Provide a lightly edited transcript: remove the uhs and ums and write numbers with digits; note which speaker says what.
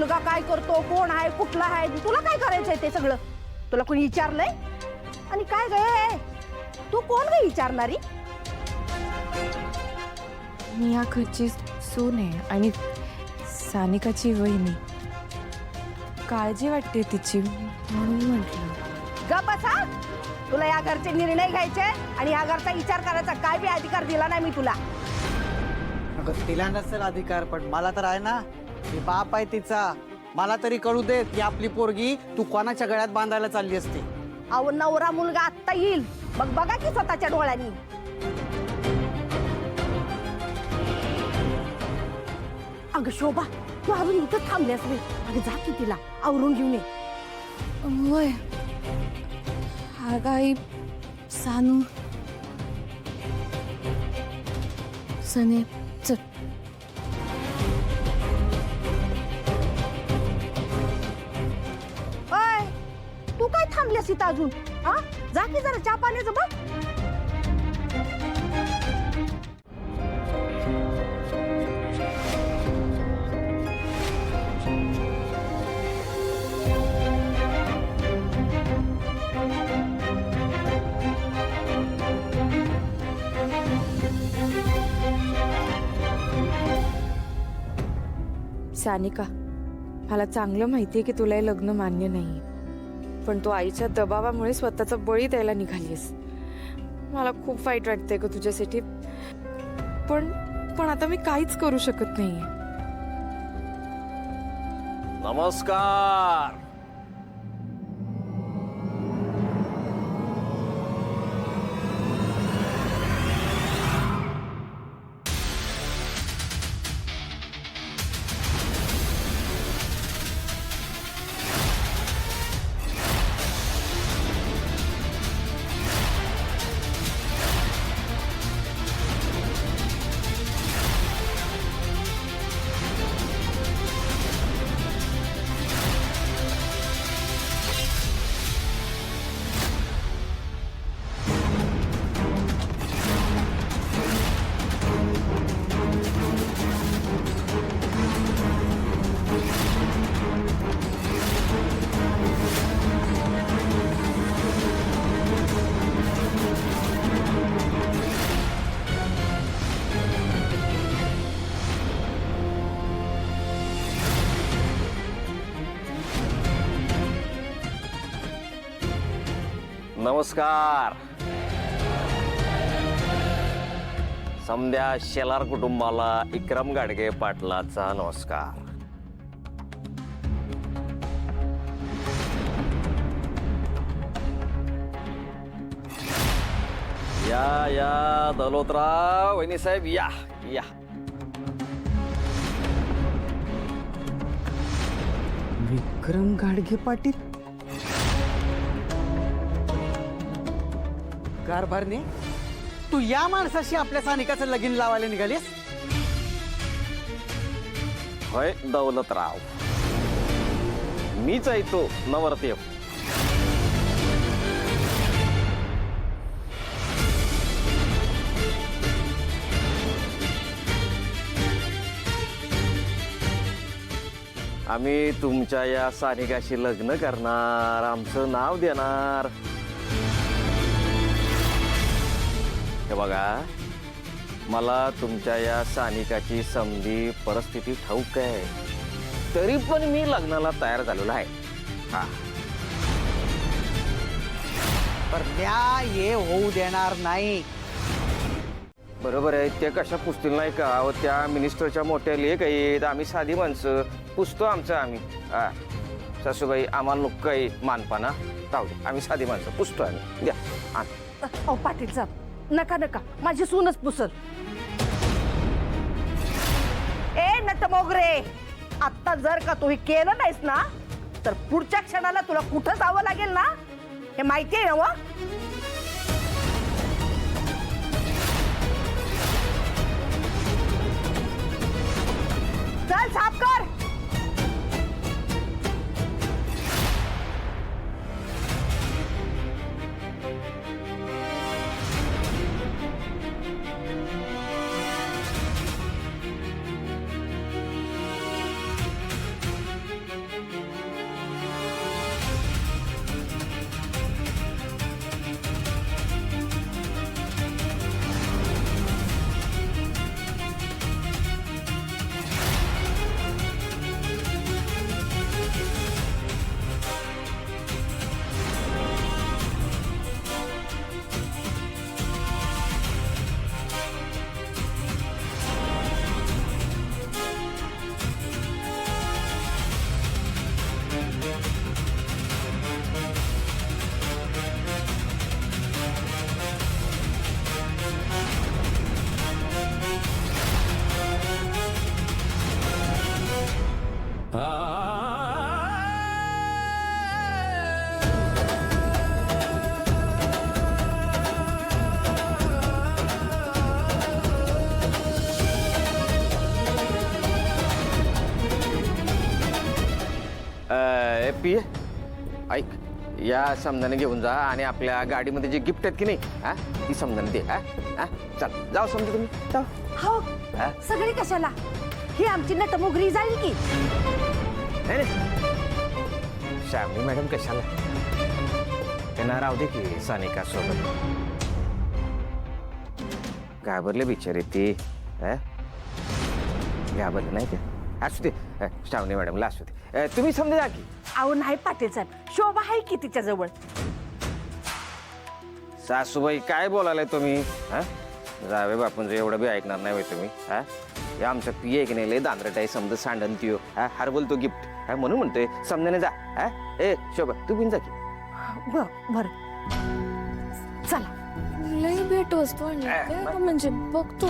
Speaker 1: मुलगा काय करतो, कोण आहे, कुठला आहे, तुला काय करायचंय ते सगळं? तुला कोणी विचारलंय? आणि काय गे, तू कोण गे विचारणारी?
Speaker 2: मी या घरची सून आहे आणि सानिकाची वहिनी. काळजी वाटते तिची म्हणून म्हटलं.
Speaker 1: ग बसा, तुला या घरचे निर्णय घ्यायचे आणि या घरचा विचार करायचा काय बी अधिकार दिला नाही मी तुला.
Speaker 3: अगं तिला नसेल अधिकार, पण मला तर आहे ना. मी बाप आहे तिचा. मला तरी कळू दे की आपली पोरगी तू कोणाच्या गळ्यात बांधायला चालली असते.
Speaker 1: अहो नवरा मुलगा आत्ता येईल, मग बघा की स्वतःच्या डोळ्यांनी. अगं शोभा, तू अजून इथं थांबल्यास मी. अगं जा की तिला आवरून घेऊन ये.
Speaker 2: वय हा गाई सानू सने चल.
Speaker 1: अय, तू काय थांबल्यास इथं अजून? हा, जा की जरा चहा पाण्याचं बघ.
Speaker 2: सानिका, मला चांगलं माहितीये की तुला हे लग्न मान्य नाही, पण तू आईच्या दबावामुळे स्वतःचा बळी द्यायला निघालीस. मला खूप वाईट वाटतंय ग तुझ्यासाठी, पण आता मी काहीच करू शकत नाहीये.
Speaker 4: नमस्कार. नमस्कार. समद्या शेलार कुटुंबाला विक्रम गाडगे पाटलाचा नमस्कार. या दौलतराव वहिनी साहेब, या या.
Speaker 3: विक्रम गाडगे पाटील कारभारने, तू या माणसाशी आपल्या सानिकाचं लगीन लावायला निघालीस?
Speaker 4: होय दौलतराव, मीच आहे तो नवरदेव. आम्ही तुमच्या या सानिकाशी लग्न करणार, आमचं नाव देणार. हे बघा, मला तुमच्या या सानिकाची समधी परिस्थिती ठाऊक आहे, तरी पण मी लग्नाला तयार झालेलो आहे. हा,
Speaker 3: पर न्याय हे होऊ देणार नाही.
Speaker 4: बरोबर आहे. त्या कशा पुसतील नाही का? अहो, त्या मिनिस्टरच्या मोठ्या लेख आहेत, आम्ही साधी माणसं पुसतो आमचं आम्ही. हा सासूबाई, आम्हाला नको काही मानपाना, राहू दे, आम्ही साधी माणसं पुसतो आम्ही. द्या आण.
Speaker 1: अहो पाटील साहेब, नका नका, माझी सूनच पुसल. ए नट मोगरे, आता जर का तू हे केलं नाहीस ना, तर पुढच्या क्षणाला तुला कुठं जावं लागेल ना, हे माहिती आहे ना? व चल साफ कर.
Speaker 4: पिये ऐक या समजाने घेऊन जा आणि आपल्या गाडीमध्ये जे गिफ्ट आहेत की नाही हा ती समजाने दे हा हा चल जाऊ समजा तुम्ही जाऊ
Speaker 1: हो
Speaker 4: हा?
Speaker 1: सगळी कशाला ही आमची नटमोगरी जाईल की
Speaker 4: नाही नाही श्यामली मॅडम कशाला त्यांना राहू दे की सानिका सोबत घाबरले बिचारे ते घाबरले नाही ते असू दे श्रावणी मॅडमला असू दे तुम्ही समजा की
Speaker 1: अहो नाही पाटील साहेब शोभा आहे की तिच्या जवळ
Speaker 4: सासूबाई काय बोलालाय तुम्ही हा जावे बापूंचं एवढं बी ऐकणार नाही होय तुम्ही हा हे आमचं पिये की नाही लय दांद्रट आहे समजा सांडन तियो हा हार बोलतो गिफ्ट हा म्हणून म्हणतोय समजाने जा हा ए शोभा तू बिन जा की
Speaker 1: बर चला
Speaker 2: लई भेट वस्तू आणली म्हणजे बघतो